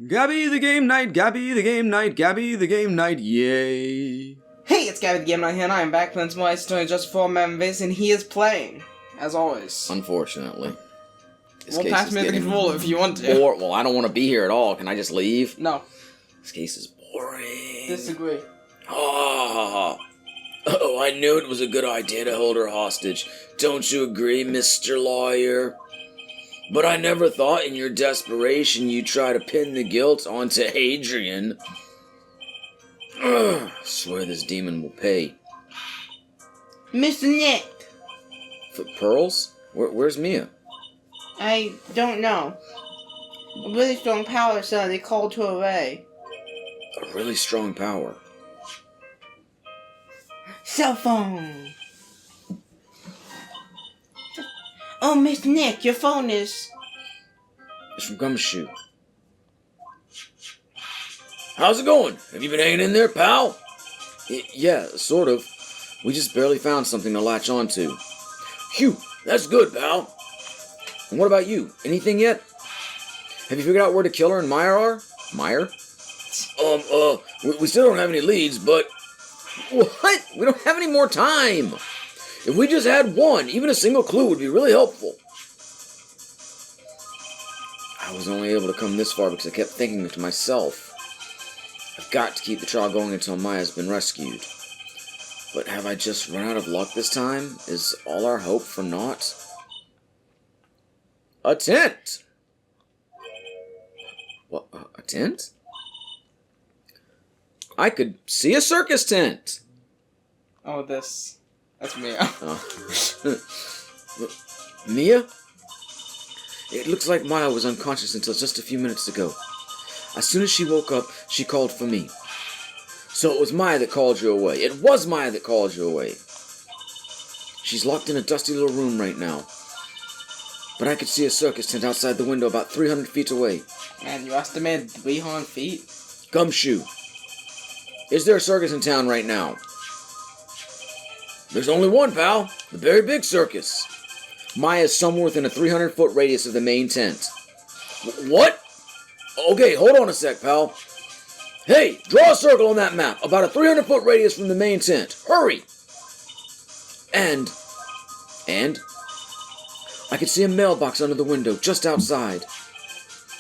Gabby the game night, Gabby the game night, Gabby the game night, yay. Hey, it's Gabby the Game Night here, and I am back playing some more Story just for members, and he is playing, as always. Unfortunately. Well, pass me the controller if you want to. Well, I don't want to be here at all. Can I just leave? No. This case is boring. Disagree. Oh, I knew it was a good idea to hold her hostage. Don't you agree, Mr. Lawyer? But I never thought in your desperation you'd try to pin the guilt onto Adrian. Ugh, I swear this demon will pay. Mr. Nick! For pearls? Where's Mia? I don't know. A really strong power cell they called to array. A really strong power. Cell phone! Oh, Mr. Nick, your phone is... It's from GUMSHOE. How's it going? Have you been hanging in there, pal? Yeah, sort of. We just barely found something to latch onto. Phew, that's good, pal. And what about you? Anything yet? Have you figured out where the killer and Meyer are? Meyer? We still don't have any leads, but... What? We don't have any more time. If we just had one, even a single clue would be really helpful. I was only able to come this far because I kept thinking to myself, I've got to keep the trial going until Maya's been rescued. But have I just run out of luck this time? Is all our hope for naught? A tent! What, a tent? I could see a circus tent! Oh, that's Mia. Mia? It looks like Maya was unconscious until just a few minutes ago. As soon as she woke up, she called for me. So it was Maya that called you away. It was Maya that called you away. She's locked in a dusty little room right now. But I could see a circus tent outside the window about 300 feet away. Man, you estimated 300 feet? GUMSHOE. Is there a circus in town right now? There's only one, pal. The very big circus. Maya's somewhere within a 300-foot radius of the main tent. What? Okay, hold on a sec, pal. Hey, draw a circle on that map, about a 300-foot radius from the main tent. Hurry! And I could see a mailbox under the window, just outside.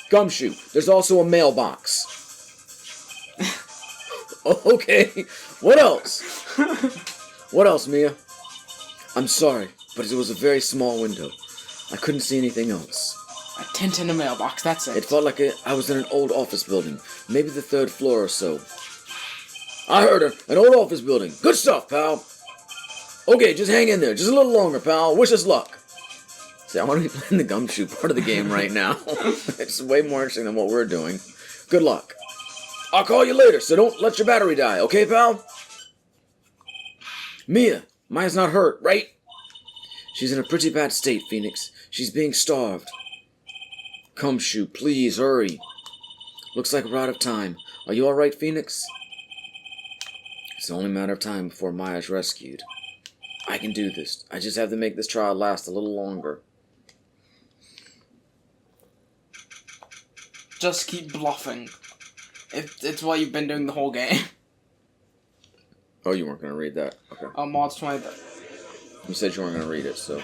GUMSHOE, there's also a mailbox. Okay, what else? What else, Mia? I'm sorry, but it was a very small window. I couldn't see anything else. A tent in a mailbox, that's it. It felt like I was in an old office building, maybe the 3rd floor or so. I heard her, an old office building. Good stuff, pal. Okay, just hang in there, just a little longer, pal. Wish us luck. See, I want to be playing the GUMSHOE part of the game right now. It's way more interesting than what we're doing. Good luck. I'll call you later, so don't let your battery die, okay, pal? Mia, Maya's not hurt, right? She's in a pretty bad state, Phoenix. She's being starved. GUMSHOE, please, hurry. Looks like we're out of time. Are you alright, Phoenix? It's only a matter of time before Maya's rescued. I can do this. I just have to make this trial last a little longer. Just keep bluffing. It's what you've been doing the whole game. Oh, you weren't going to read that. Okay. Mods 20. You said you weren't going to read it, so...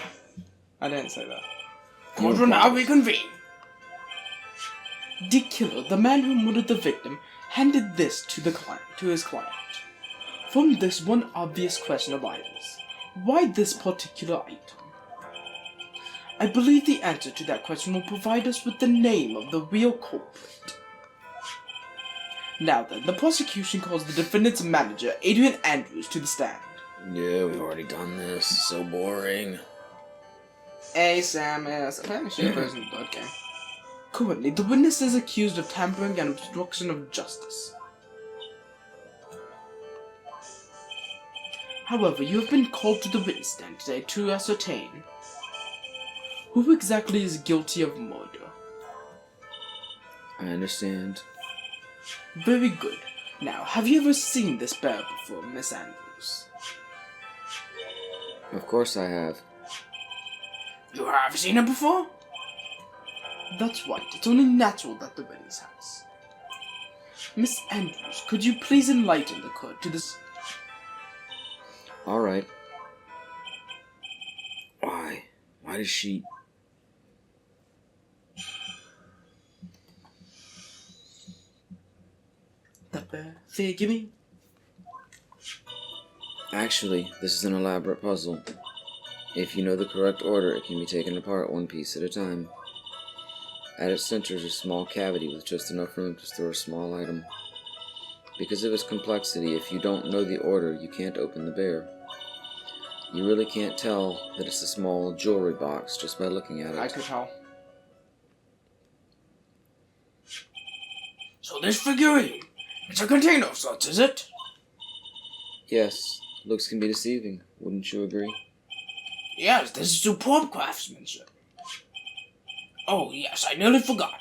I didn't say that. Court will now reconvene. The killer, the man who murdered the victim, handed this to his client. From this, one obvious question arises. Why this particular item? I believe the answer to that question will provide us with the name of the real culprit. Now then, the prosecution calls the defendant's manager, Adrian Andrews, to the stand. Yeah, we've already done this. So boring. Hey, Sam, apparently she's a person in the blood game. Currently, the witness is accused of tampering and obstruction of justice. However, you have been called to the witness stand today to ascertain who exactly is guilty of murder. I understand. Very good. Now, have you ever seen this bear before, Miss Andrews? Of course I have. You have seen her before? That's right, it's only natural that the witness has. Miss Andrews, could you please enlighten the court to this? All right. Why? Why does she... The bear figure me? Actually, this is an elaborate puzzle. If you know the correct order, it can be taken apart one piece at a time. At its center is a small cavity with just enough room to store a small item. Because of its complexity, if you don't know the order, you can't open the bear. You really can't tell that it's a small jewelry box just by looking at it. I could tell. So this figurine, it's a container of sorts, is it? Yes, looks can be deceiving, wouldn't you agree? Yes, this is superb craftsmanship. Oh, yes, I nearly forgot.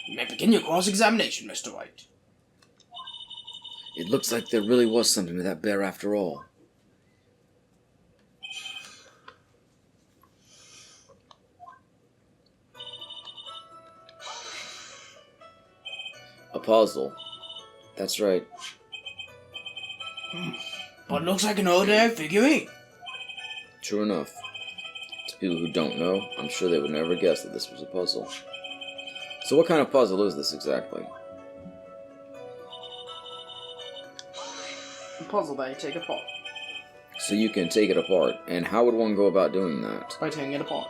You may begin your cross-examination, Mr. Wright. It looks like there really was something to that bear after all. A puzzle. That's right. But it looks like an ordinary figurine. True enough. To people who don't know, I'm sure they would never guess that this was a puzzle. So what kind of puzzle is this exactly? A puzzle that you take apart. So you can take it apart, and how would one go about doing that? By taking it apart.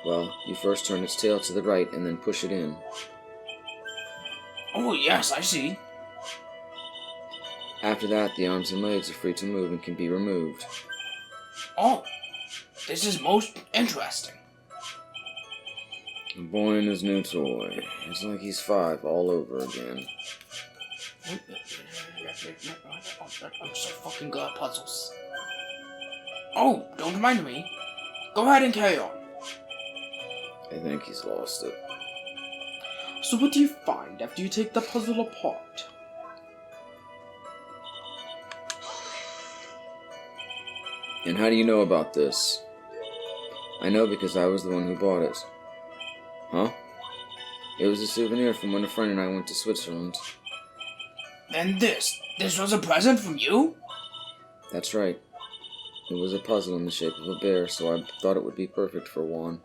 Well, you first turn its tail to the right and then push it in. Oh, yes, I see. After that, the arms and legs are free to move and can be removed. Oh, this is most interesting. A boy and his new toy. It's like he's 5 all over again. I'm so fucking good at puzzles. Oh, don't mind me. Go ahead and carry on. I think he's lost it. So what do you find after you take the puzzle apart? And how do you know about this? I know because I was the one who bought it. Huh? It was a souvenir from when a friend and I went to Switzerland. Then this was a present from you? That's right. It was a puzzle in the shape of a bear, so I thought it would be perfect for Juan.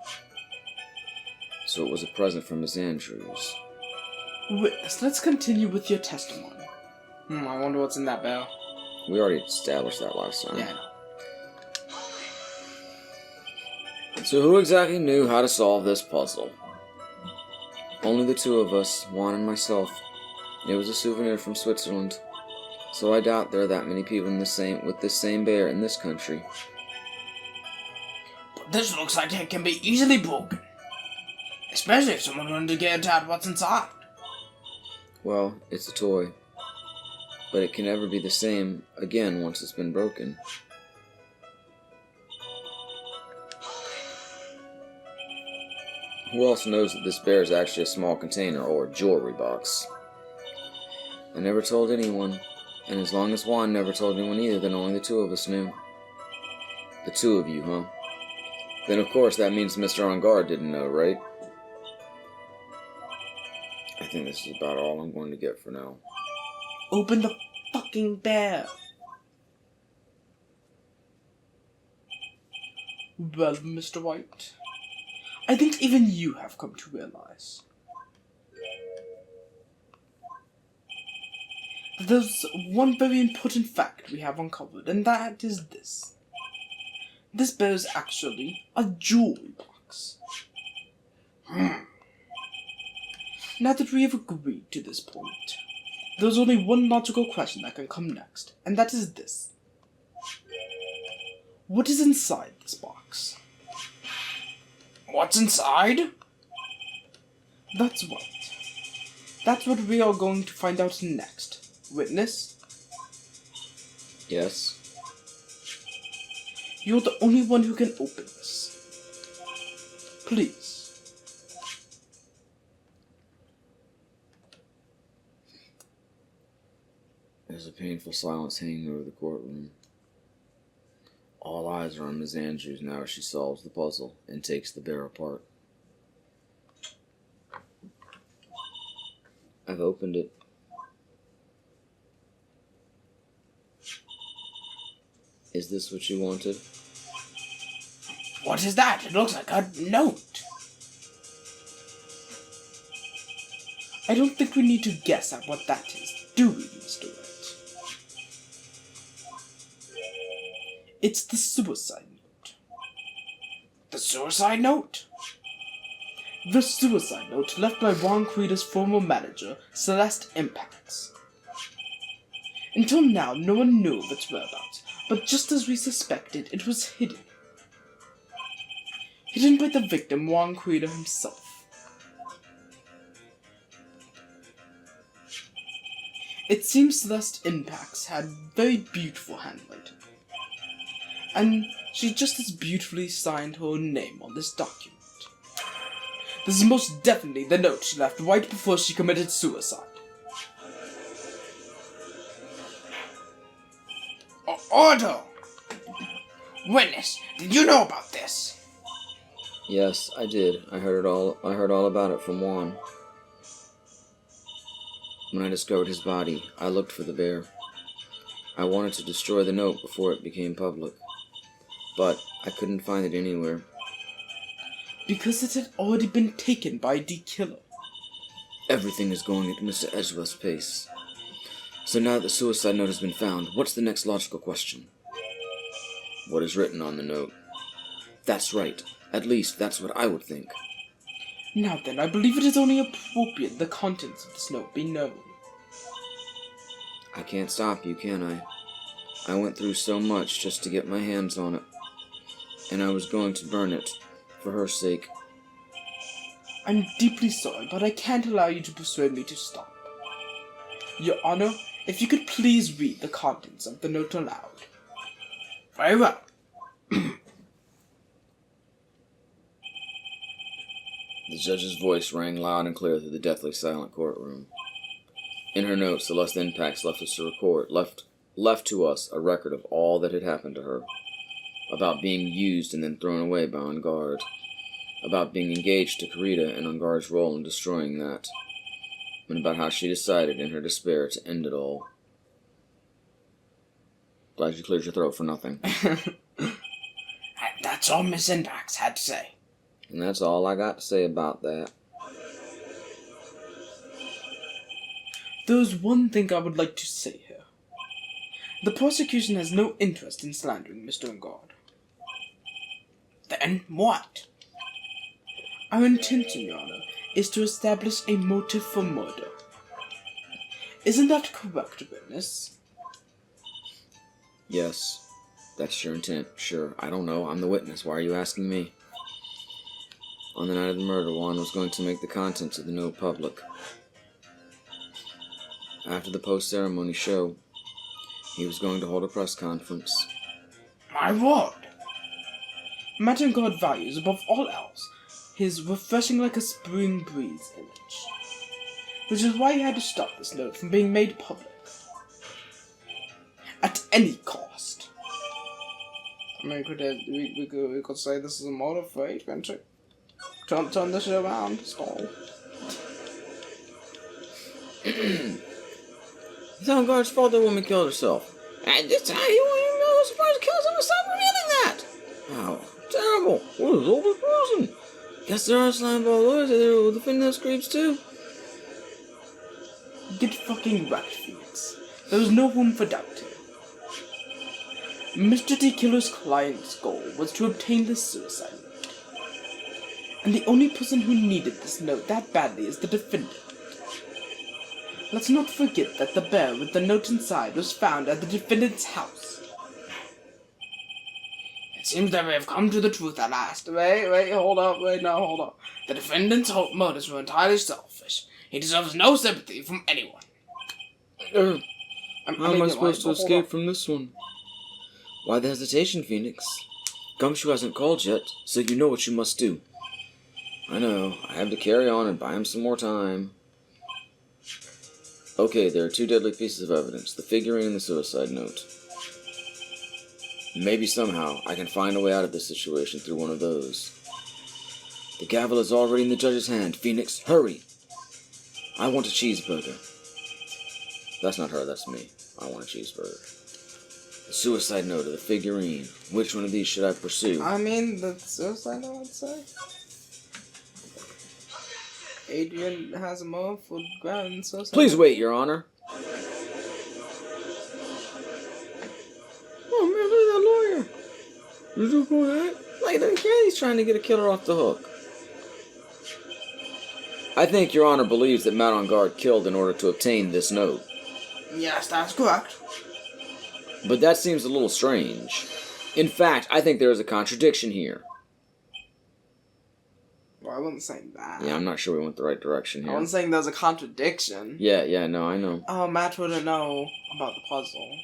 So it was a present from Miss Andrews. Witness, let's continue with your testimony. I wonder what's in that bear. We already established that last time. Yeah, I know. So who exactly knew how to solve this puzzle? Only the two of us, Juan and myself. It was a souvenir from Switzerland, so I doubt there are that many people with this same bear in this country. But this looks like it can be easily broken. Especially if someone wanted to get at what's inside. Well, it's a toy, but it can never be the same again once it's been broken. Who else knows that this bear is actually a small container or jewelry box? I never told anyone, and as long as Juan never told anyone either, then only the two of us knew. The two of you, huh? Then of course that means Mr. On Guard didn't know, right? I think this is about all I'm going to get for now. Open the fucking bear! Well, Mr. White, I think even you have come to realize that there's one very important fact we have uncovered, and that is this. This bear is actually a jewelry box. Now that we have agreed to this point, there's only one logical question that can come next, and that is this. What is inside this box? What's inside? That's right. That's what we are going to find out next. Witness, Yes? you're the only one who can open this. Please. There's a painful silence hanging over the courtroom. All eyes are on Miss Andrews now as she solves the puzzle and takes the bear apart. I've opened it. Is this what you wanted? What is that? It looks like a note. I don't think we need to guess at what that is, do we, Mr. Wright? It's the suicide note. The suicide note? The suicide note left by Juan Quida's former manager, Celeste Impax. Until now, no one knew of its whereabouts, but just as we suspected, it was hidden. Hidden by the victim, Juan Quida himself. It seems Celeste Impax had very beautiful handwriting, and she just as beautifully signed her own name on this document. This is most definitely the note she left right before she committed suicide. Order! Witness, did you know about this? Yes, I did. I heard all about it from Juan. When I discovered his body, I looked for the bear. I wanted to destroy the note before it became public, but I couldn't find it anywhere. Because it had already been taken by the killer. Everything is going at Mr. Edgeworth's pace. So now that the suicide note has been found, what's the next logical question? What is written on the note? That's right. At least that's what I would think. Now then, I believe it is only appropriate the contents of this note be known. I can't stop you, can I? I went through so much just to get my hands on it. And I was going to burn it, for her sake. I'm deeply sorry, but I can't allow you to persuade me to stop. Your Honor, if you could please read the contents of the note aloud. Very well. The judge's voice rang loud and clear through the deathly silent courtroom. In her note, Celeste Impax left to us a record of all that had happened to her. About being used and then thrown away by On Guard. About being engaged to Karita and On Guard's role in destroying that. And about how she decided in her despair to end it all. Glad you cleared your throat for nothing. That's all Miss Impax had to say. And that's all I got to say about that. There's one thing I would like to say here. The prosecution has no interest in slandering Mr. On Guard. Then what? Our intention, Your Honor, is to establish a motive for murder. Isn't that correct, witness? Yes, that's your intent. Sure, I don't know. I'm the witness. Why are you asking me? On the night of the murder, Juan was going to make the contents of the note public. After the post-ceremony show, he was going to hold a press conference. My word! Madame God values, above all else, his refreshing like a spring breeze image. Which is why he had to stop this note from being made public. At any cost. I mean, we could say this is a motive for hate, can't you? Turn this shit around, stall. It's On Guard's fault that woman killed herself. At this time, he wasn't even surprised to kill someone. Stop revealing that! Wow, terrible. What is all this person? Guess there are slimeball lawyers that will defend those creeps too. Get fucking right, Phoenix. There was no room for doubt here. Mr. D. Killer's client's goal was to obtain this suicide note. And the only person who needed this note that badly is the defendant. Let's not forget that the bear with the note inside was found at the defendant's house. It seems that we have come to the truth at last. Hold up. The defendant's motives were entirely selfish. He deserves no sympathy from anyone. How am I supposed to escape from this one? Why the hesitation, Phoenix? Gumshoe hasn't called yet, so you know what you must do. I know, I have to carry on and buy him some more time. Okay, there are two deadly pieces of evidence, the figurine and the suicide note. Maybe somehow I can find a way out of this situation through one of those. The gavel is already in the judge's hand. Phoenix, hurry! I want a cheeseburger. That's not her, that's me. I want a cheeseburger. The suicide note or the figurine? Which one of these should I pursue? I mean, the suicide note, I'd say. Adrian has a motive for grabbing suicide. Please wait, Your Honor. Oh man, look at that lawyer. Look at that kid, he's trying to get a killer off the hook. I think Your Honor believes that Matt on Guard killed in order to obtain this note. Yes, that's correct. But that seems a little strange. In fact, I think there is a contradiction here. Well, I wasn't saying that. Yeah, I'm not sure we went the right direction I here. wasn't saying there's a contradiction. Yeah, no, I know. Oh, Matt wouldn't know about the puzzle.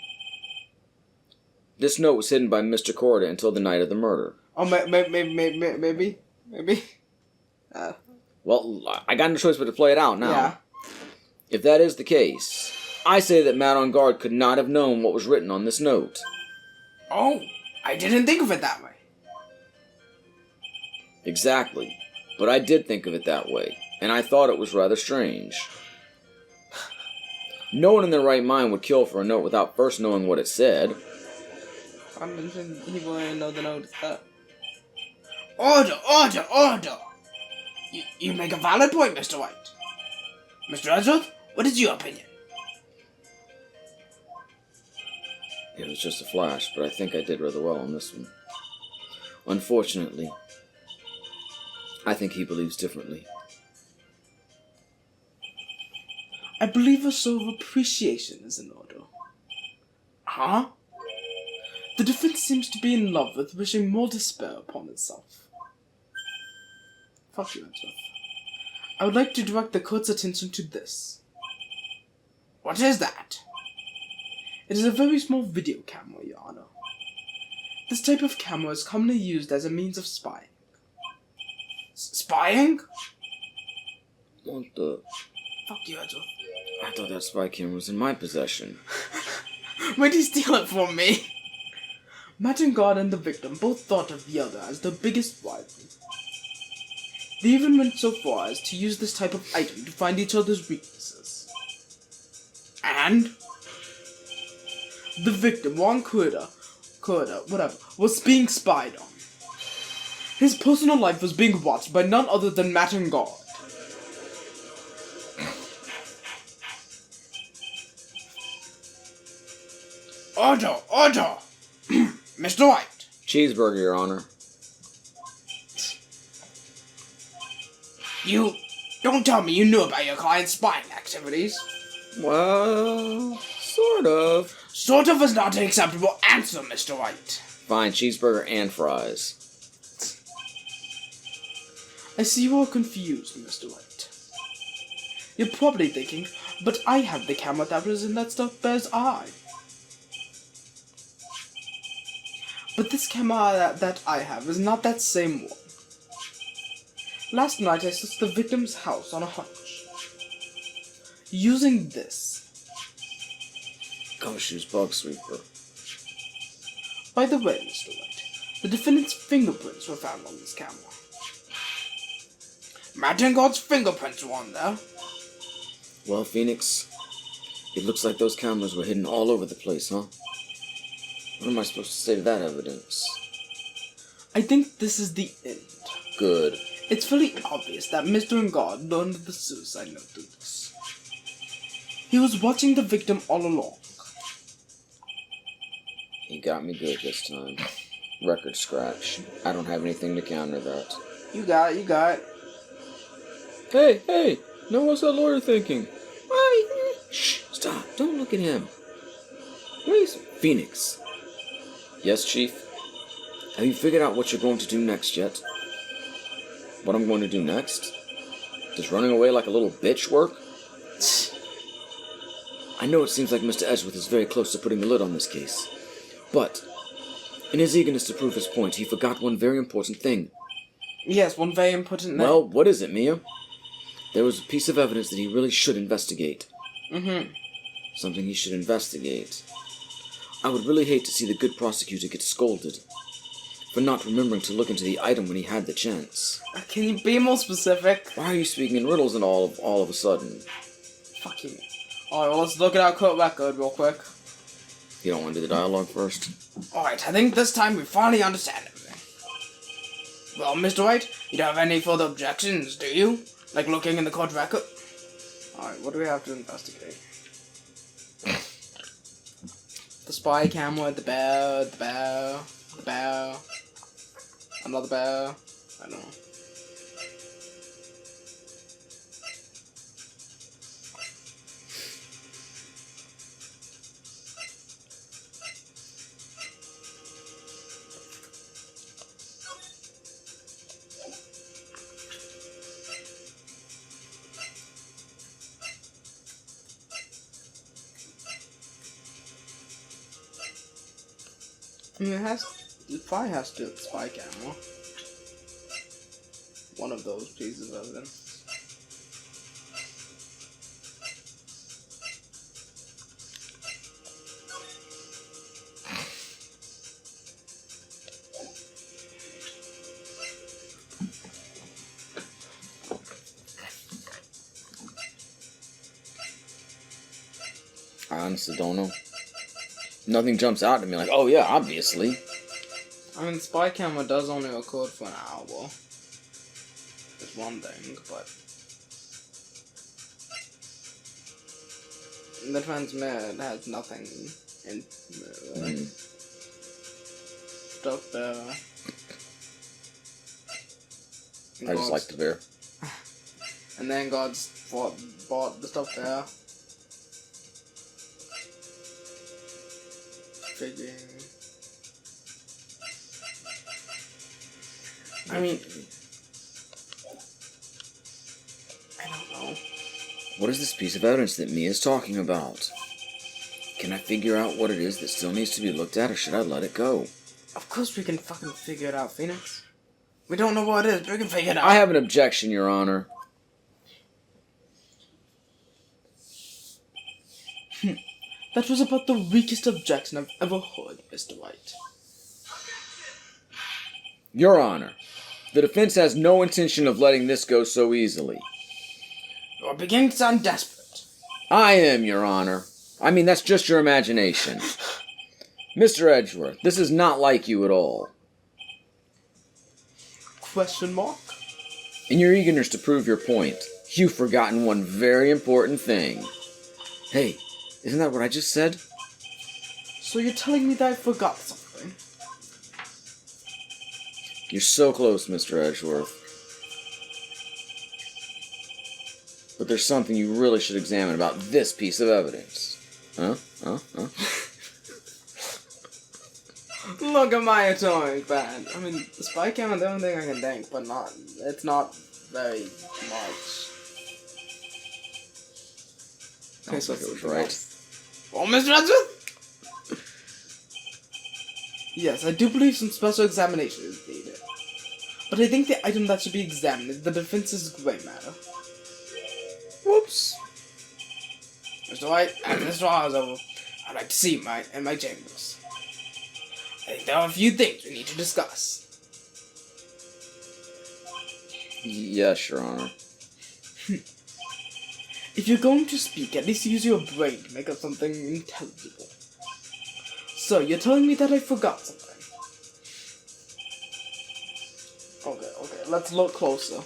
This note was hidden by Mr. Corda until the night of the murder. Oh, maybe. Well, I got no choice but to play it out now. Yeah. If that is the case, I say that Matt on Guard could not have known what was written on this note. Oh, I didn't think of it that way. Exactly. But I did think of it that way, and I thought it was rather strange. No one in their right mind would kill for a note without first knowing what it said. I mentioned he wouldn't know the note is that. Order! You make a valid point, Mr. White. Mr. Edgeworth, what is your opinion? It was just a flash, but I think I did rather well on this one. Unfortunately, I think he believes differently. I believe a show of appreciation is in order. Huh? The defense seems to be in love with wishing more despair upon itself. Fuck you, Edgeworth. I would like to direct the court's attention to this. What is that? It is a very small video camera, Your Honor. This type of camera is commonly used as a means of spying. Spying? What the? Fuck you, Edgeworth. I thought that spy camera was in my possession. Where'd he steal it from me? Matt and God and the victim both thought of the other as their biggest rival. They even went so far as to use this type of item to find each other's weaknesses. And? The victim, Juan Corda, was being spied on. His personal life was being watched by none other than Matt and God. Order! Mr. White. Cheeseburger, Your Honor. You don't tell me you knew about your client's spying activities. Well, sort of. Sort of is not an acceptable answer, Mr. White. Fine, cheeseburger and fries. I see you are confused, Mr. Wright. You're probably thinking, but I have the camera that was in that stuffed bear's eye. But this camera that I have is not that same one. Last night I searched the victim's house on a hunch. Using this. GUMSHOE's bug sweeper. By the way, Mr. Wright, the defendant's fingerprints were found on this camera. Matt and God's fingerprints were on there. Well, Phoenix, it looks like those cameras were hidden all over the place, huh? What am I supposed to say to that evidence? I think this is the end. Good. It's fairly obvious that Mr. and God learned of the suicide note through this. He was watching the victim all along. He got me good this time. Record scratch. I don't have anything to counter that. You got it. Hey! Now what's that lawyer thinking? Shh! Stop! Don't look at him. Please, Phoenix. Yes, Chief? Have you figured out what you're going to do next yet? What I'm going to do next? Does running away like a little bitch work? I know it seems like Mr. Edgeworth is very close to putting the lid on this case, but in his eagerness to prove his point, he forgot one very important thing. Yes, one very important thing. Well, what is it, Mia? There was a piece of evidence that he really should investigate. Something he should investigate. I would really hate to see the good prosecutor get scolded for not remembering to look into the item when he had the chance. Can you be more specific? Why are you speaking in riddles and all of a sudden? Fuck you. Alright, well, let's look at our court record real quick. You don't want to do the dialogue first? Alright, I think this time we finally understand everything. Well, Mr. Wright, you don't have any further objections, do you? Like looking in the court record? Alright, what do we have to investigate? The spy camera, the bear, another bear. I don't know. I mean, it probably has to do with the spy camera. One of those pieces of evidence. I honestly don't know. Nothing jumps out at me like, oh yeah, obviously. I mean, the spy camera does only record for an hour. It's one thing, but the transmit has nothing in stuff there. I just like the bear. And then God's bought the stuff there. Figuring. I mean, I don't know. What is this piece of evidence that Mia's talking about? Can I figure out what it is that still needs to be looked at, or should I let it go? Of course we can fucking figure it out, Phoenix. We don't know what it is, but we can figure it out. I have an objection, Your Honor. That was about the weakest objection I've ever heard, Mr. Wright. Your Honor, the defense has no intention of letting this go so easily. You're beginning to sound desperate. I am, Your Honor. I mean, that's just your imagination. Mr. Edgeworth, this is not like you at all. Question mark? In your eagerness to prove your point, you've forgotten one very important thing. Hey, isn't that what I just said? So you're telling me that I forgot something? You're so close, Mr. Edgeworth. But there's something you really should examine about this piece of evidence. Huh? Look at my attorney, man. I mean, the spy camera, the only thing I can think, but it's not very much. Okay, so it was right. Well, Mr. Edgeworth? Yes, I do believe some special examination is needed. But I think the item that should be examined is the defense's gray matter. Whoops. Mr. White, after this trial is over, I'd like to see him in my chambers. I think there are a few things we need to discuss. Yes, Your Honor. If you're going to speak, at least use your brain to make up something intelligible. So, you're telling me that I forgot something? Okay, let's look closer.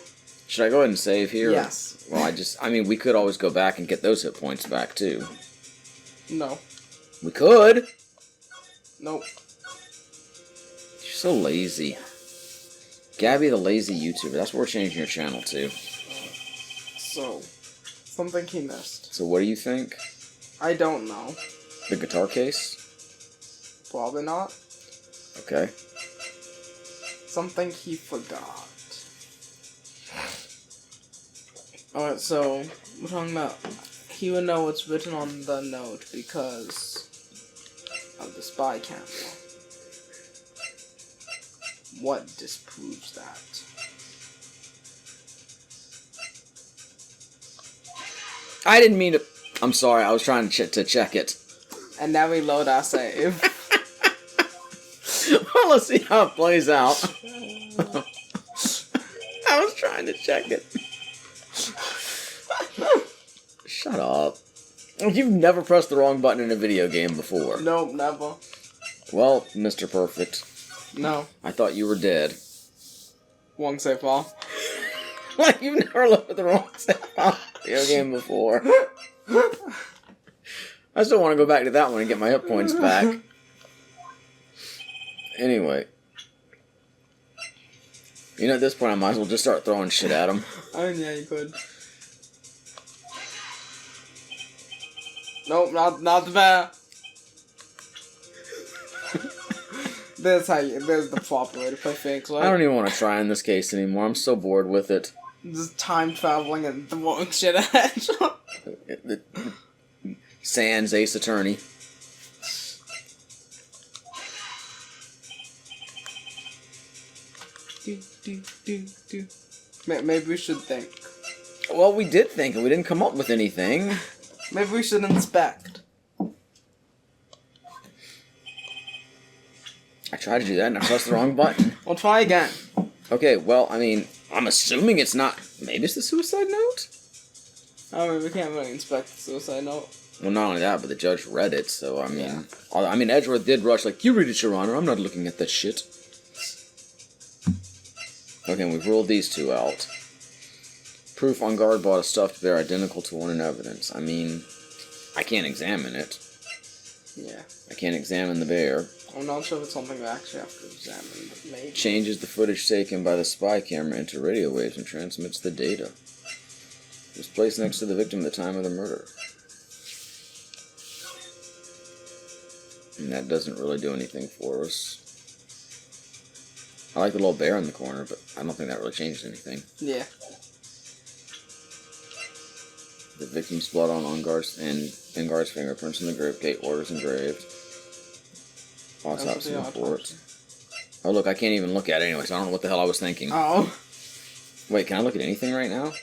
Should I go ahead and save here? Yes. Well, I mean, we could always go back and get those hit points back, too. No. We could! Nope. You're so lazy. Gabby the lazy YouTuber, that's what we're changing your channel to. So, something he missed. So what do you think? I don't know. The guitar case? Probably not. Okay. Something he forgot. Alright, so, we're talking about he would know what's written on the note because of the spy camera. What disproves that? I didn't mean to... I'm sorry, I was trying to check it. And now we load our save. Well, let's see how it plays out. I was trying to check it. Shut up. You've never pressed the wrong button in a video game before. Nope, never. Well, Mr. Perfect, No. I thought you were dead. Won't say fall. Like, you've never looked at the wrong video game before. I still want to go back to that one and get my hit points back. Anyway. You know, at this point, I might as well just start throwing shit at him. Oh, yeah, you could. Nope, not the bear. There's the proper way to play Phoenix Light. I don't even want to try in this case anymore. I'm so bored with it. Just time traveling and throwing shit at Sans Ace Attorney. do. Maybe we should think. Well, we did think, and we didn't come up with anything. Maybe we should inspect. I tried to do that, and I pressed the wrong button. We'll try again. Okay, well, I mean, I'm assuming it's not... Maybe it's the suicide note? I mean, we can't really inspect the suicide note. Well, not only that, but the judge read it, so, I mean... Yeah. I mean, Edgeworth did rush, like, you read it, Your Honor, I'm not looking at that shit. Okay, and we've ruled these two out. Proof on guard bought a stuffed bear identical to one in evidence. I mean, I can't examine it. Yeah. I can't examine the bear. I'm not sure if it's something we actually have to examine, but maybe. Changes the footage taken by the spy camera into radio waves and transmits the data. It was placed next to the victim at the time of the murder. And that doesn't really do anything for us. I like the little bear in the corner, but I don't think that really changed anything. Yeah. The victim's blood on guard's fingerprints in the grave gate orders engraved. Autopsy report. Oh, look, I can't even look at it anyway, so I don't know what the hell I was thinking. Oh. Wait, can I look at anything right now?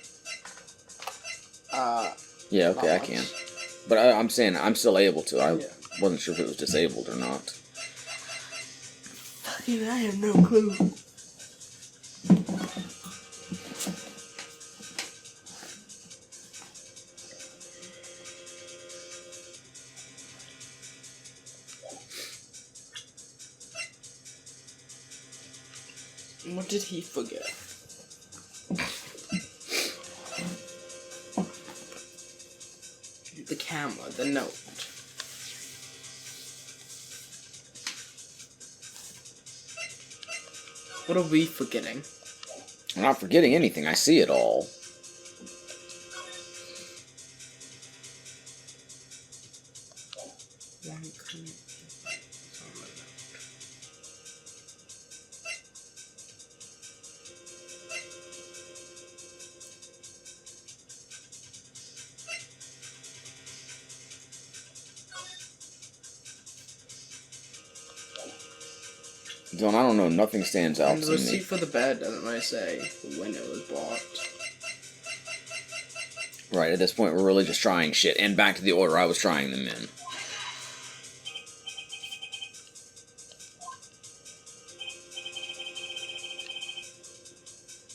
Yeah, okay, I can. But I'm saying I'm still able to. I wasn't sure if it was disabled or not. Fucking, I have no clue. What did he forget? The camera, the note. What are we forgetting? I'm not forgetting anything. I see it all. Don, I don't know. Nothing stands out And the to me. receipt for the bed doesn't really say when it was bought. Right, at this point, we're really just trying shit. And back to the order I was trying them in.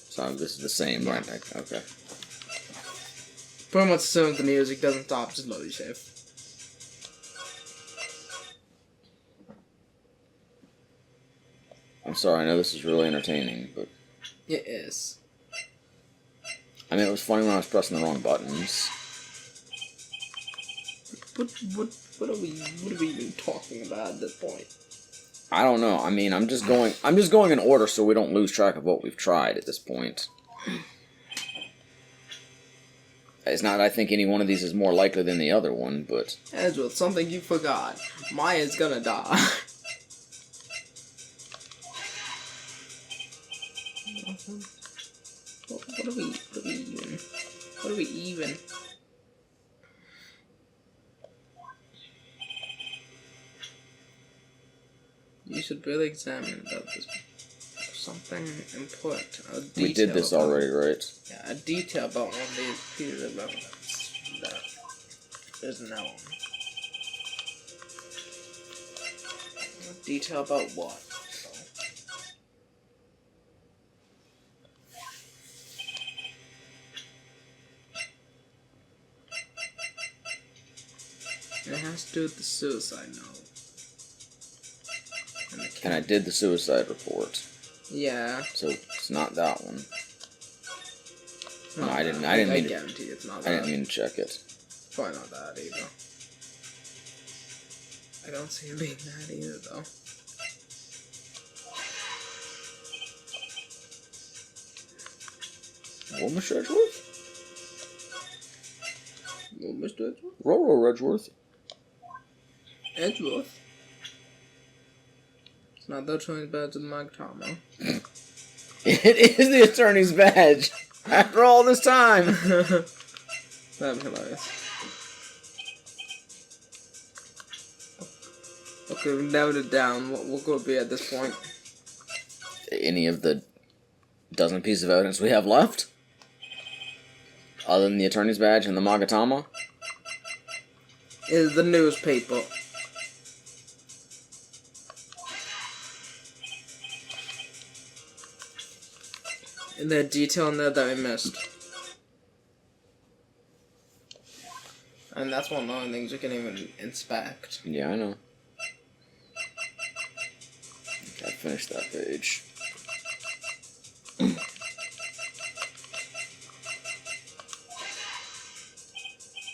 So this is the same, right? Okay. Pretty much as soon as the music doesn't stop, just load your save. I'm sorry, I know this is really entertaining, but... It is. I mean, it was funny when I was pressing the wrong buttons. What are we even talking about at this point? I don't know. I mean, I'm just going in order so we don't lose track of what we've tried at this point. It's not that I think any one of these is more likely than the other one, but... Ezra, something you forgot. Maya's gonna die. What are we even? You should really examine about this. Something important. We did this already, right? Yeah, a detail about one of these pieces of evidence that is known. A detail about what? It has to do with the suicide note. And I did the suicide report. Yeah. So it's not that one. No, I didn't I mean to, guarantee it's not that. I didn't mean to check it. Probably not that either. I don't see it being that either, though. What, Mr. Edgeworth? Well, Mr. Edgeworth? Roll, Edgeworth. Edgeworth? It's not the attorney's badge of the Magtama. It is the attorney's badge. After all this time. That'd be hilarious. Okay, we've narrowed it down. What could it be at this point? Any of the dozen pieces of evidence we have left? Other than the attorney's badge and the Magatama? Is the newspaper. Is there detail in there that I missed? And that's one of the only things you can even inspect. Yeah, I know. Okay, I finished that page.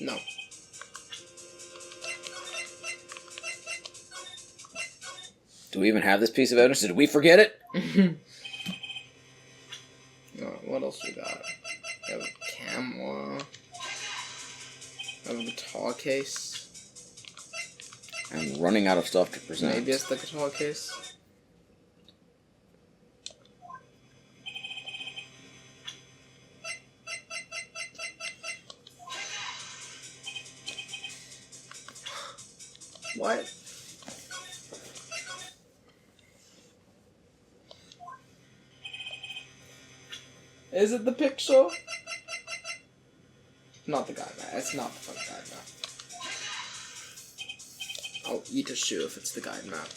No. Do we even have this piece of evidence? Did we forget it? What else we got? We have a camera. We have a guitar case. I'm running out of stuff to present. Maybe it's the guitar case. What? Is it the picture? Not the guide map. It's not the fucking guide map. I'll eat a shoe if it's the guide map.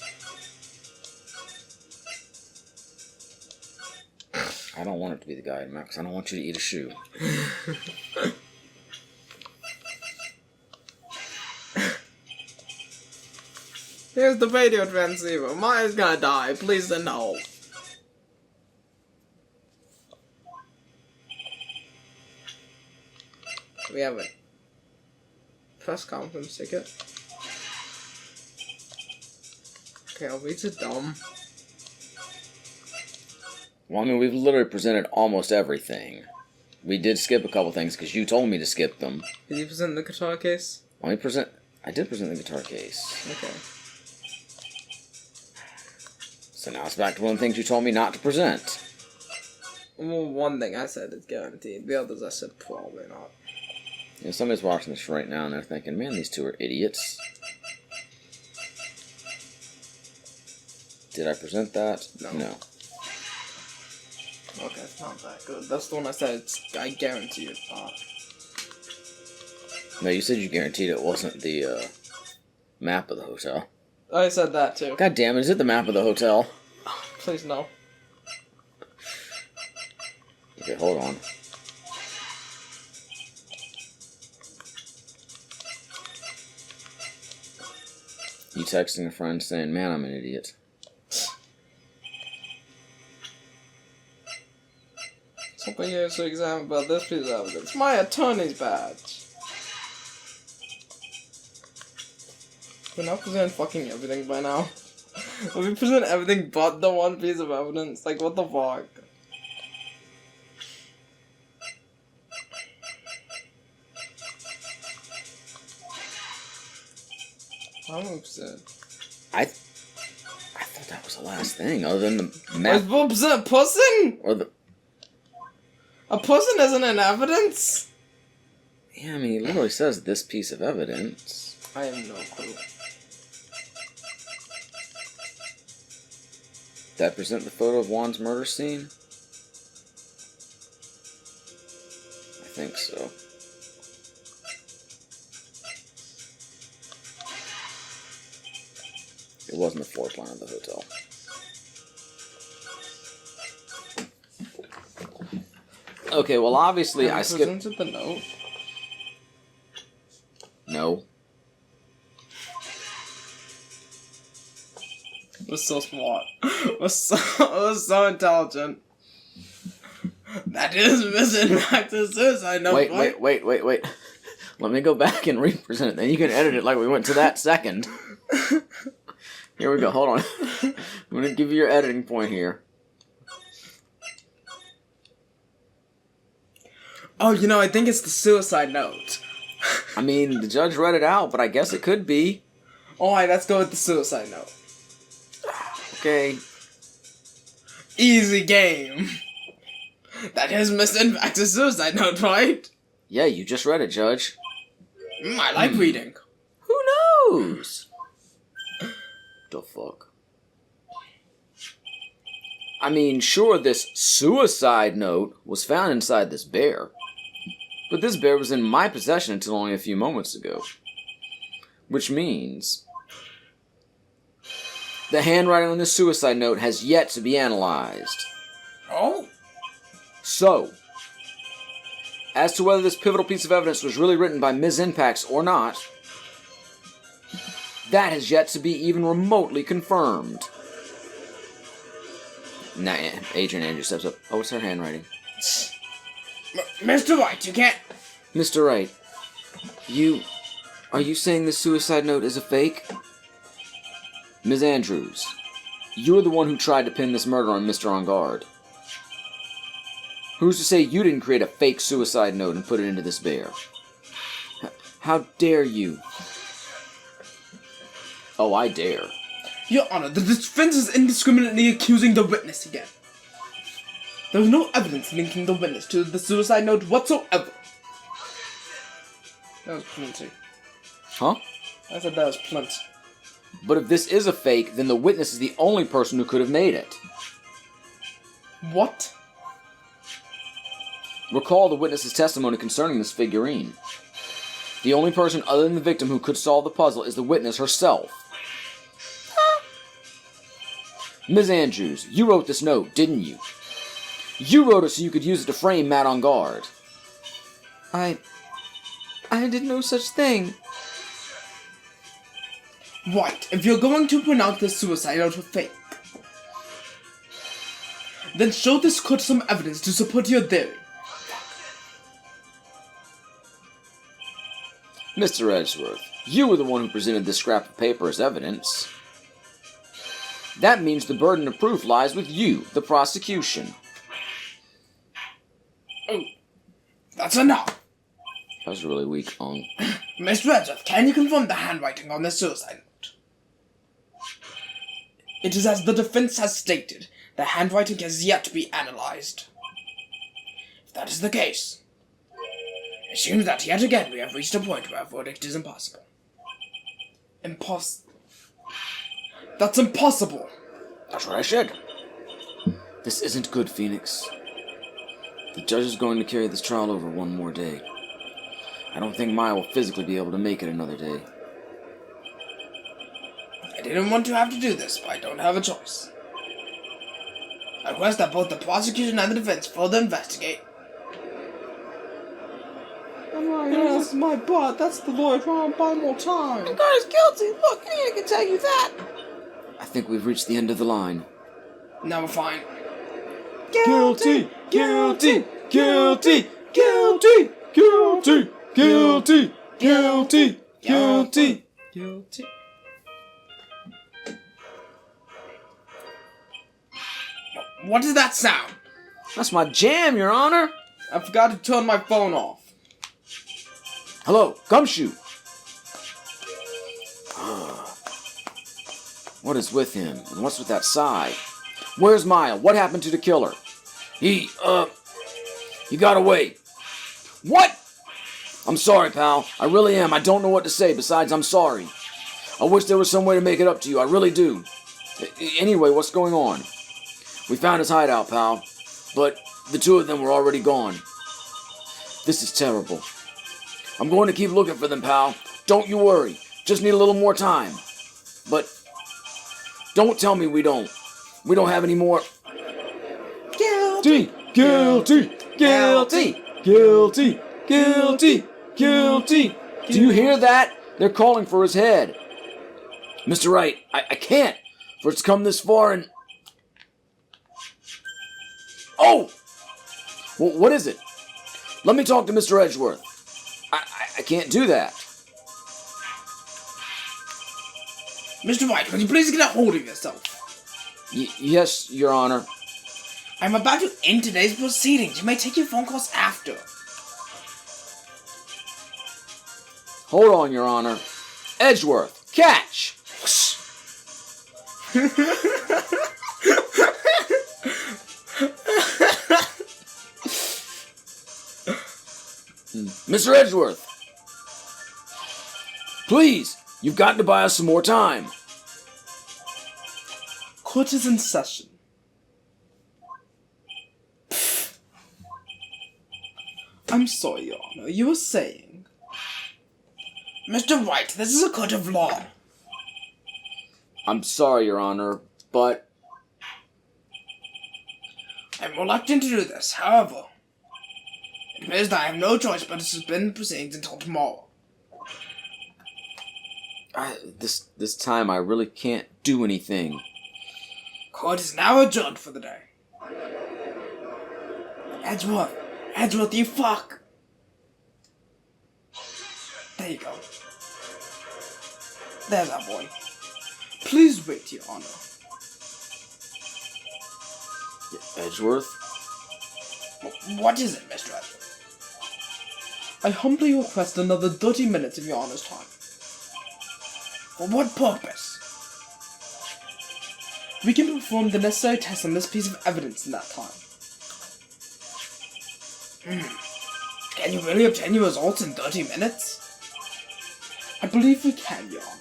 I don't want it to be the guide map because I don't want you to eat a shoe. Here's the radio transceiver. Maya's gonna die. Please send help. We have a press conference ticket. Okay, I'll read it dumb. Well, I mean, we've literally presented almost everything. We did skip a couple things because you told me to skip them. Did you present the guitar case? I did present the guitar case. Okay. So now it's back to one of the things you told me not to present. Well, one thing I said is guaranteed. The others I said probably not. You know, somebody's watching this right now and they're thinking, man, these two are idiots. Did I present that? No. Okay, it's not that good. That's the one I said I guarantee it's not. No, you said you guaranteed it wasn't the map of the hotel. I said that too. God damn it, is it the map of the hotel? Please no. Okay, hold on. You texting a friend saying, man, I'm an idiot. Something here to examine about this piece of evidence. My attorney's badge. We're not presenting fucking everything by now. We present everything but the one piece of evidence. Like, what the fuck? How many percent? I thought that was the last thing, other than the Is map. what percent pussing? Or the... A pussing isn't an evidence? Yeah, I mean, it literally says this piece of evidence. I have no clue. Did I present the photo of Juan's murder scene? I think so. It wasn't the floor plan of the hotel. Okay, well, obviously I skipped... presented the note. No. Was so smart. Was so intelligent. That is missing back to suicide note. Wait. Let me go back and represent it. Then you can edit it like we went to that second. Here we go. Hold on. I'm going to give you your editing point here. Oh, you know, I think it's the suicide note. I mean, the judge read it out, but I guess it could be. Alright, let's go with the suicide note. Okay. Easy game. That is missing back to suicide note, right? Yeah, you just read it, Judge. I like reading. Who knows? The fuck? I mean, sure, this suicide note was found inside this bear. But this bear was in my possession until only a few moments ago. Which means the handwriting on this suicide note has yet to be analyzed. Oh? So, as to whether this pivotal piece of evidence was really written by Ms. Impax or not, that has yet to be even remotely confirmed. Now, Agent Andrew steps up. Oh, it's her handwriting. Mr. Wright, you can't... Mr. Wright, are you saying this suicide note is a fake? Ms. Andrews, you're the one who tried to pin this murder on Mr. On Guard. Who's to say you didn't create a fake suicide note and put it into this bear? How dare you? Oh, I dare. Your Honor, the defense is indiscriminately accusing the witness again. There was no evidence linking the witness to the suicide note whatsoever. That was plenty. Huh? I said that was plenty. But if this is a fake, then the witness is the only person who could have made it. What? Recall the witness's testimony concerning this figurine. The only person other than the victim who could solve the puzzle is the witness herself. Ms. Andrews, you wrote this note, didn't you? You wrote it so you could use it to frame Matt On Guard. I did no such thing. Right, if you're going to pronounce this suicide note a fake, then show this court some evidence to support your theory. Mr. Edgeworth, you were the one who presented this scrap of paper as evidence. That means the burden of proof lies with you, the prosecution. Oh, that's enough. That was really weak, Mr. Edgeworth, can you confirm the handwriting on this suicide note? It is as the defense has stated, the handwriting has yet to be analyzed. If that is the case, it seems that yet again we have reached a point where a verdict is impossible. That's impossible! That's what I said. This isn't good, Phoenix. The judge is going to carry this trial over one more day. I don't think Maya will physically be able to make it another day. I didn't want to have to do this, but I don't have a choice. I request that both the prosecution and the defense further investigate. Yes, my butt. That's the lawyer trying to buy more time. The guy is guilty. Look, I can tell you that. I think we've reached the end of the line. Now we're fine. Guilty! Guilty! Guilty! Guilty! Guilty! Guilty! Guilty! Guilty! Guilty! What is that sound? That's my jam, Your Honor. I forgot to turn my phone off. Hello, Gumshoe. What is with him? And what's with that sigh? Where's Maya? What happened to the killer? He got away. What? I'm sorry, pal. I really am. I don't know what to say. Besides, I'm sorry. I wish there was some way to make it up to you. I really do. Anyway, what's going on? We found his hideout, pal. But the two of them were already gone. This is terrible. I'm going to keep looking for them, pal. Don't you worry. Just need a little more time. But don't tell me we don't have any more. Guilty! Guilty! Guilty! Guilty! Guilty! Guilty! Do you hear that? They're calling for his head. Mr. Wright, I can't. for it's come this far and... Oh! Well, what is it? Let me talk to Mr. Edgeworth. I can't do that. Mr. Wright, will you please get a hold of yourself? Yes, Your Honor. I'm about to end today's proceedings. You may take your phone calls after. Hold on, Your Honor. Edgeworth, catch! Mr. Edgeworth! Please, you've got to buy us some more time. Court is in session. I'm sorry, Your Honor. You were saying... Mr. Wright, this is a court of law. I'm sorry, Your Honor, but... I'm reluctant to do this, however. It appears that I have no choice but to suspend proceedings until tomorrow. This time I really can't do anything. Court is now adjourned for the day. Edgeworth, you fuck! There you go. There's that boy. Please wait, Your Honor. Edgeworth? What is it, Mr. Edgeworth? I humbly request another 30 minutes of Your Honor's time. For what purpose? We can perform the necessary tests on this piece of evidence in that time. Can you really obtain your results in 30 minutes? I believe we can, Your Honor.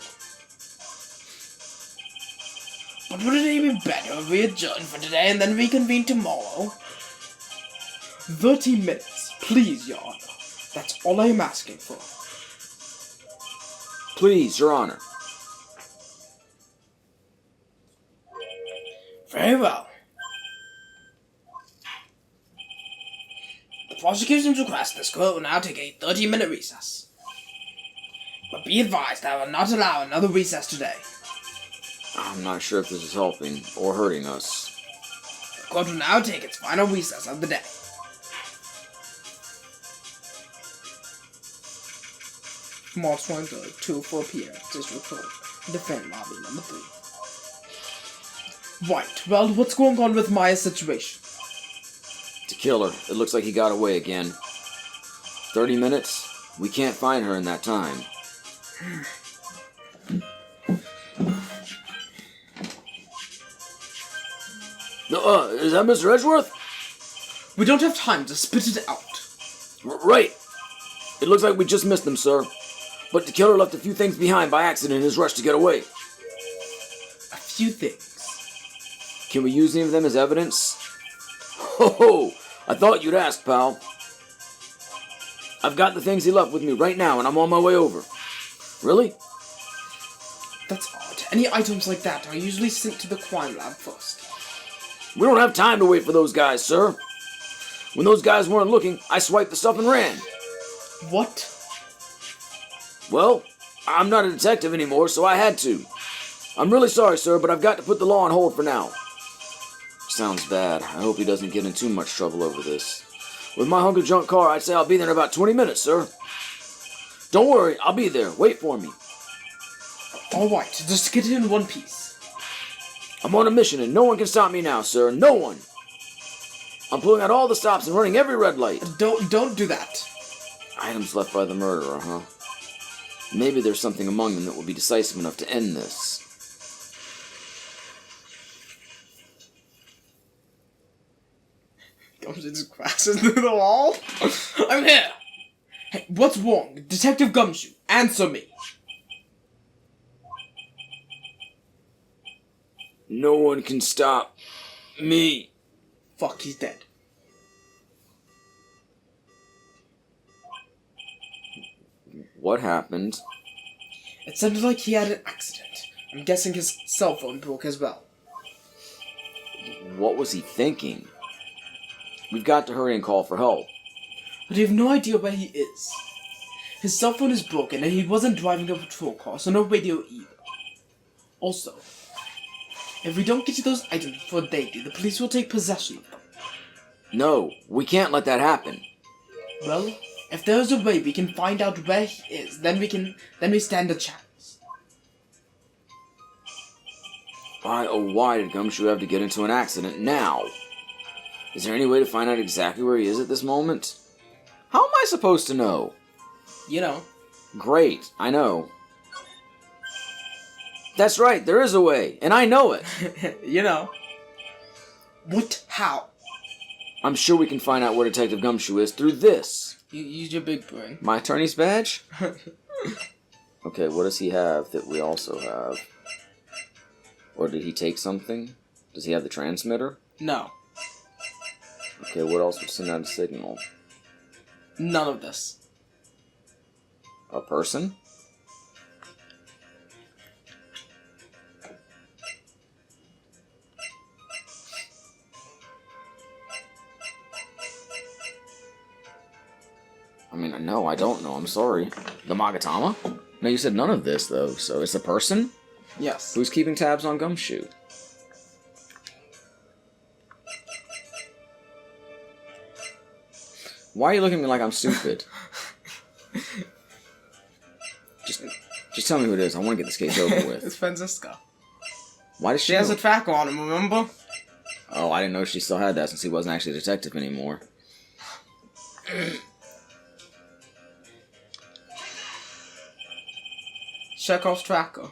But would it be better if we adjourn for today and then reconvene tomorrow? 30 minutes, please, Your Honor. That's all I am asking for. Please, Your Honor. Very well. The prosecution's request this court will now take a 30-minute recess. But be advised I will not allow another recess today. I'm not sure if this is helping or hurting us. The court will now take its final recess of the day. March 23rd, 2:04 p.m. District Court. Defendant lobby number 3. Right, well, what's going on with Maya's situation? To kill her. It looks like he got away again. 30 minutes? We can't find her in that time. Is that Mr. Edgeworth? We don't have time to spit it out. Right. It looks like we just missed him, sir. But the killer left a few things behind by accident in his rush to get away. A few things. Can we use any of them as evidence? Ho! I thought you'd ask, pal. I've got the things he left with me right now, and I'm on my way over. Really? That's odd. Any items like that are usually sent to the crime lab first. We don't have time to wait for those guys, sir. When those guys weren't looking, I swiped the stuff and ran. What? Well, I'm not a detective anymore, so I had to. I'm really sorry, sir, but I've got to put the law on hold for now. Sounds bad. I hope he doesn't get in too much trouble over this. With my hunk of junk car, I'd say I'll be there in about 20 minutes, sir. Don't worry, I'll be there. Wait for me. Alright, just get it in one piece. I'm on a mission and no one can stop me now, sir. No one. I'm pulling out all the stops and running every red light. Don't do that. Items left by the murderer, huh? Maybe there's something among them that will be decisive enough to end this. Gumshoe just crashes through the wall. I'm here! Hey, what's wrong? Detective Gumshoe, answer me. No one can stop me. Fuck, he's dead. What happened? It sounded like he had an accident. I'm guessing his cell phone broke as well. What was he thinking? We've got to hurry and call for help. But you have no idea where he is. His cell phone is broken and he wasn't driving a patrol car, so no radio either. Also, If we don't get you those items before they do, the police will take possession of them. No, we can't let that happen. Well, if there's a way we can find out where he is, then we stand a chance. Why did Gumshoe have to get into an accident now? Is there any way to find out exactly where he is at this moment? How am I supposed to know? You know. Great, I know. That's right, there is a way, and I know it. You know. What? How? I'm sure we can find out where Detective Gumshoe is through this. You use your big brain. My attorney's badge? Okay, what does he have that we also have? Or did he take something? Does he have the transmitter? No. Okay, what else would send out a signal? None of this. A person? I mean, no, I don't know. I'm sorry. The Magatama? No, you said none of this, though. So it's a person? Yes. Who's keeping tabs on Gumshoe? Why are you looking at me like I'm stupid? Just tell me who it is. I want to get this case over with. It's Franziska. Why does She has a tracker on him, remember? Oh, I didn't know she still had that since he wasn't actually a detective anymore. Chekhov's tracker.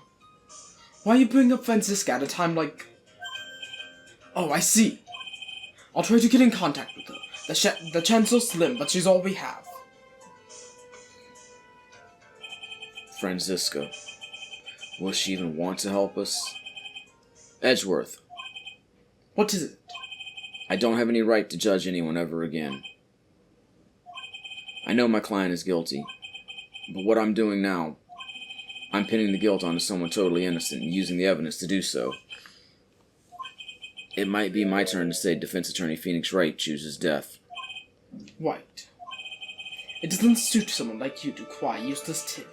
Why you bring up Franziska at a time like... Oh, I see. I'll try to get in contact with her. The chance is slim, but she's all we have. Franziska. Will she even want to help us? Edgeworth. What is it? I don't have any right to judge anyone ever again. I know my client is guilty, but what I'm doing now, I'm pinning the guilt onto someone totally innocent and using the evidence to do so. It might be my turn to say defense attorney Phoenix Wright chooses death. Right. It doesn't suit someone like you to cry useless tears.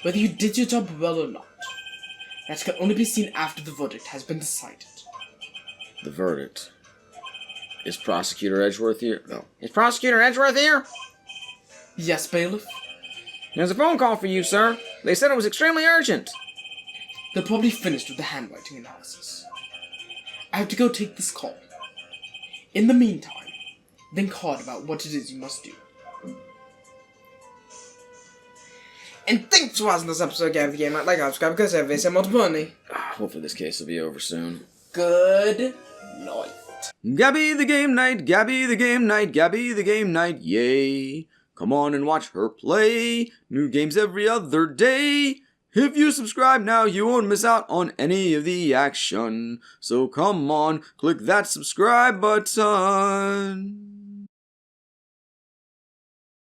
Whether you did your job well or not, that can only be seen after the verdict has been decided. The verdict. Is Prosecutor Edgeworth here? No. Is Prosecutor Edgeworth here? Yes, bailiff? There's a phone call for you, sir. They said it was extremely urgent. They're probably finished with the handwriting analysis. I have to go take this call. In the meantime, think hard about what it is you must do. And thanks for watching this episode of Gabby the Game. Like, subscribe, because every say multiple money. Hopefully this case will be over soon. Good night. Gabby the Game Night, Gabby the Game Night, Gabby the Game Night, yay. Come on and watch her play. New games every other day. If you subscribe now, you won't miss out on any of the action. So come on, click that subscribe button.